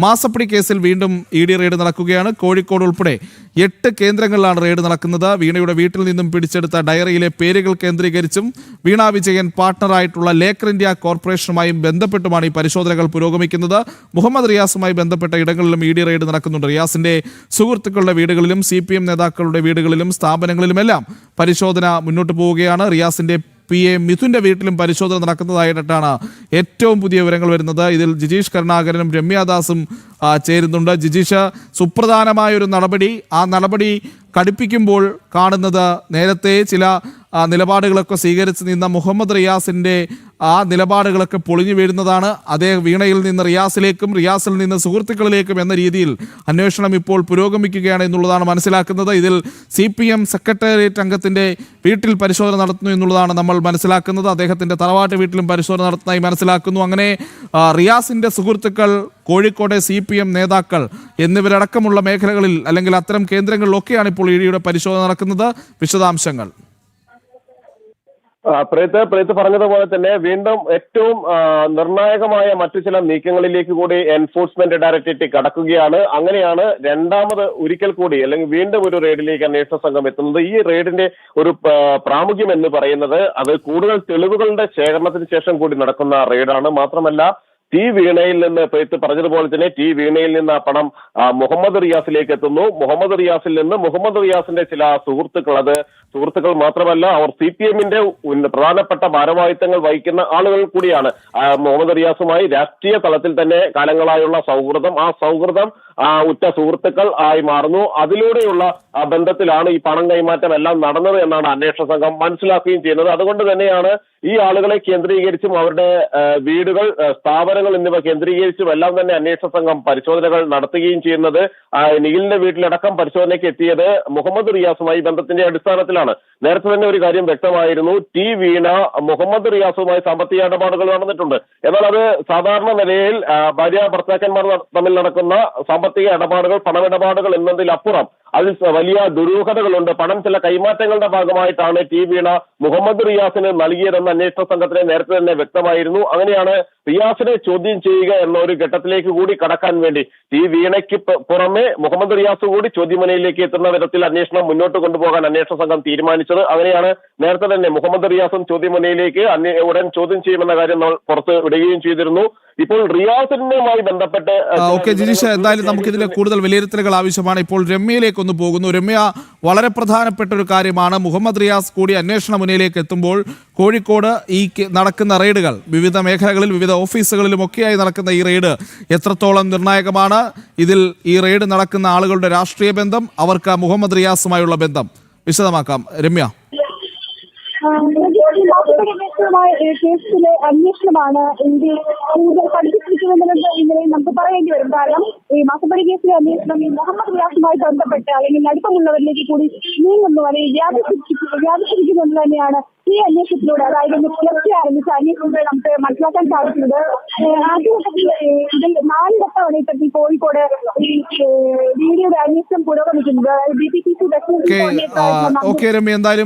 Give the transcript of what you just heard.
മാസപ്പടി കേസിൽ വീണ്ടും ഇ.ഡി. റെയ്ഡ് നടക്കുകയാണ്. കോഴിക്കോട് ഉൾപ്പെടെ 8 കേന്ദ്രങ്ങളിലാണ് റെയ്ഡ് നടക്കുന്നത്. വീണയുടെ വീട്ടിൽ നിന്നും പിടിച്ചെടുത്ത ഡയറിയിലെ പേരുകൾ കേന്ദ്രീകരിച്ചും വീണ വിജയൻ പാർട്ണറായിട്ടുള്ള ലേക്കർ ഇന്ത്യ കോർപ്പറേഷനുമായും ബന്ധപ്പെട്ടുമാണ് ഈ പരിശോധനകൾ പുരോഗമിക്കുന്നത്. മുഹമ്മദ് റിയാസുമായി ബന്ധപ്പെട്ട ഇടങ്ങളിലും ഇ.ഡി. റെയ്ഡ് നടക്കുന്നുണ്ട്. റിയാസിന്റെ സുഹൃത്തുക്കളുടെ വീടുകളിലും CPM നേതാക്കളുടെ വീടുകളിലും സ്ഥാപനങ്ങളിലുമെല്ലാം പരിശോധന മുന്നോട്ട് പോവുകയാണ്. റിയാസിന്റെ PA മിഥുന്റെ വീട്ടിലും പരിശോധന നടക്കുന്നതായിട്ടാണ് ഏറ്റവും പുതിയ വിവരങ്ങൾ വരുന്നത്. ഇതിൽ ജിജീഷ് കരുണാകരനും രമ്യാദാസും ചേരുന്നുണ്ട്. ജിജീഷ്, സുപ്രധാനമായൊരു നടപടി, ആ നടപടി കടുപ്പിക്കുമ്പോൾ കാണുന്നത് നേരത്തെ ചില നിലപാടുകളൊക്കെ സ്വീകരിച്ച് നിന്ന മുഹമ്മദ് റിയാസിന്റെ ആ നിലപാടുകളൊക്കെ പൊളിഞ്ഞു വീഴുന്നതാണ്. അതേ വീണയിൽ നിന്ന് റിയാസിലേക്കും റിയാസിൽ നിന്ന് സുഹൃത്തുക്കളിലേക്കും എന്ന രീതിയിൽ അന്വേഷണം ഇപ്പോൾ പുരോഗമിക്കുകയാണ് എന്നുള്ളതാണ് മനസ്സിലാക്കുന്നത്. ഇതിൽ CPM സെക്രട്ടേറിയറ്റ് അംഗത്തിന്റെ വീട്ടിൽ പരിശോധന നടത്തുന്നു എന്നുള്ളതാണ് നമ്മൾ മനസ്സിലാക്കുന്നത്. അദ്ദേഹത്തിന്റെ തറവാട്ട് വീട്ടിലും പരിശോധന നടത്തുന്നതായി മനസ്സിലാക്കുന്നു. അങ്ങനെ റിയാസിന്റെ സുഹൃത്തുക്കൾ, കോഴിക്കോട്ടെ CPM നേതാക്കൾ എന്നിവരടക്കമുള്ള മേഖലകളിൽ അല്ലെങ്കിൽ അത്തരം കേന്ദ്രങ്ങളിലൊക്കെയാണ് ഇപ്പോൾ ഇഡിയുടെ പരിശോധന നടക്കുന്നത്. വിശദാംശങ്ങൾ. പ്രീത്ത് പറഞ്ഞതുപോലെ തന്നെ വീണ്ടും ഏറ്റവും നിർണായകമായ മറ്റു ചില നീക്കങ്ങളിലേക്ക് കൂടി എൻഫോഴ്സ്മെന്റ് ഡയറക്ടറേറ്റ് കടക്കുകയാണ്. അങ്ങനെയാണ് ഒരിക്കൽ കൂടി അല്ലെങ്കിൽ വീണ്ടും ഒരു റെയ്ഡിലേക്ക് അന്വേഷണ സംഘം എത്തുന്നത്. ഈ റെയ്ഡിന്റെ ഒരു പ്രാമുഖ്യം എന്ന് പറയുന്നത് അത് കൂടുതൽ തെളിവുകളുടെ ശേഖരണത്തിന് ശേഷം കൂടി നടക്കുന്ന റെയ്ഡാണ്. മാത്രമല്ല വീണയിൽ നിന്ന് പ്രീത്ത് പറഞ്ഞതുപോലെ തന്നെ വീണയിൽ നിന്ന് ആ പണം മുഹമ്മദ് റിയാസിലേക്ക് എത്തുന്നു. മുഹമ്മദ് റിയാസിൽ നിന്ന് മുഹമ്മദ് റിയാസിന്റെ ചില സുഹൃത്തുക്കൾ മാത്രമല്ല, അവർ CPMന്റെ പ്രധാനപ്പെട്ട ഭാരവാഹിത്വങ്ങൾ വഹിക്കുന്ന ആളുകൾ കൂടിയാണ്. മുഹമ്മദ് റിയാസുമായി രാഷ്ട്രീയ തലത്തിൽ തന്നെ കാലങ്ങളായുള്ള സൗഹൃദം, ആ സൗഹൃദം ഉറ്റ സുഹൃത്തുക്കൾ ആയി മാറുന്നു. അതിലൂടെയുള്ള ബന്ധത്തിലാണ് ഈ പണം കൈമാറ്റം എല്ലാം നടന്നത് എന്നാണ് അന്വേഷണ സംഘം മനസ്സിലാക്കുകയും ചെയ്യുന്നത്. അതുകൊണ്ട് തന്നെയാണ് ഈ ആളുകളെ കേന്ദ്രീകരിച്ചും അവരുടെ വീടുകൾ, സ്ഥാപനങ്ങൾ എന്നിവ കേന്ദ്രീകരിച്ചും എല്ലാം തന്നെ അന്വേഷണ സംഘം പരിശോധനകൾ നടത്തുകയും ചെയ്യുന്നത്. നിഖിലിന്റെ വീട്ടിലടക്കം പരിശോധനയ്ക്ക് എത്തിയത് മുഹമ്മദ് റിയാസുമായി ബന്ധത്തിന്റെ അടിസ്ഥാനത്തിലാണ്. നേരത്തെ തന്നെ ഒരു കാര്യം വ്യക്തമായിരുന്നു, വീണ മുഹമ്മദ് റിയാസുമായി സാമ്പത്തിക ഇടപാടുകൾ നടന്നിട്ടുണ്ട്. എന്നാൽ അത് സാധാരണ നിലയിൽ ഭാര്യ ഭർത്താക്കന്മാർ തമ്മിൽ നടക്കുന്ന സാമ്പത്തിക ഇടപാടുകൾ, പണമിടപാടുകൾ എന്നതിലപ്പുറം അതിൽ വലിയ ദുരൂഹതകളുണ്ട്. പണം ചില കൈമാറ്റങ്ങളുടെ ഭാഗമായിട്ടാണ് വീണ മുഹമ്മദ് റിയാസിന് നൽകിയതെന്ന് അന്വേഷണ സംഘത്തിന് നേരത്തെ തന്നെ വ്യക്തമായിരുന്നു. അങ്ങനെയാണ് റിയാസിനെ ചോദ്യം ചെയ്യുക എന്ന ഒരു ഘട്ടത്തിലേക്ക് കൂടി കടക്കാൻ വേണ്ടി വീണയ്ക്ക് പുറമെ മുഹമ്മദ് റിയാസ് കൂടി ചോദ്യമുനയിലേക്ക് എത്തുന്ന വിധത്തിൽ അന്വേഷണം മുന്നോട്ട് കൊണ്ടുപോകാൻ അന്വേഷണ സംഘം തീരുമാനിച്ചത്. അങ്ങനെയാണ് നേരത്തെ തന്നെ മുഹമ്മദ് റിയാസും ചോദ്യമുനയിലേക്ക് ഉടൻ ചോദ്യം ചെയ്യുമെന്ന കാര്യം നമ്മൾ പുറത്ത് വിടുകയും ചെയ്തിരുന്നു. ഇപ്പോൾ റിയാസിനുമായി ബന്ധപ്പെട്ട് ജിജീഷ്, എന്തായാലും നമുക്കിതിൽ കൂടുതൽ വിലയിരുത്തലുകൾ ആവശ്യമാണ്. ഇപ്പോൾ രമ്യയിലേക്ക് ഒന്ന് പോകുന്നു. രമ്യ, വളരെ പ്രധാനപ്പെട്ട ഒരു കാര്യമാണ്, മുഹമ്മദ് റിയാസ് കൂടി അന്വേഷണ മുനയിലേക്ക് എത്തുമ്പോൾ കോഴിക്കോട് ഈ നടക്കുന്ന റെയ്ഡുകൾ, വിവിധ മേഖലകളിൽ വിവിധ ഓഫീസുകളിലും ഒക്കെയായി നടക്കുന്ന ഈ റെയ്ഡ് എത്രത്തോളം നിർണായകമാണ്? ഇതിൽ ഈ റെയ്ഡ് നടക്കുന്ന ആളുകളുടെ രാഷ്ട്രീയ ബന്ധം, അവർക്ക് മുഹമ്മദ് റിയാസുമായുള്ള ബന്ധം വിശദമാക്കാം രമ്യ. കേസിലെ അന്വേഷണമാണ് ഇന്ത്യ കൂടുതൽ പഠിപ്പിച്ചിരിക്കുന്നതെന്ന് ഇന്നലെ നമുക്ക് പറയേണ്ടി വരും. കാരണം ഈ മാസപ്പടി കേസിലെ അന്വേഷണം ഈ മുഹമ്മദ് റിയാസുമായി ബന്ധപ്പെട്ട് അല്ലെങ്കിൽ അടുപ്പമുള്ളവരിലേക്ക് കൂടി നീങ്ങുന്നു, അല്ലെങ്കിൽ വ്യാപിച്ചിരിക്കുന്നു തന്നെയാണ് ഈ അന്വേഷണത്തിലൂടെ, അതായത് പുലർച്ചെ ആരംഭിച്ച അന്വേഷണത്തിലൂടെ നമുക്ക് മനസ്സിലാക്കാൻ സാധിക്കുന്നത്. ആദ്യഘട്ടത്തിൽ ഇതിൽ 4 ഘട്ടമാണ് ഇത്തരത്തിൽ കോഴിക്കോട് ഈ വീഡിയോയുടെ അന്വേഷണം പുരോഗമിക്കുന്നത്. BPCC രമ്യ, എന്തായാലും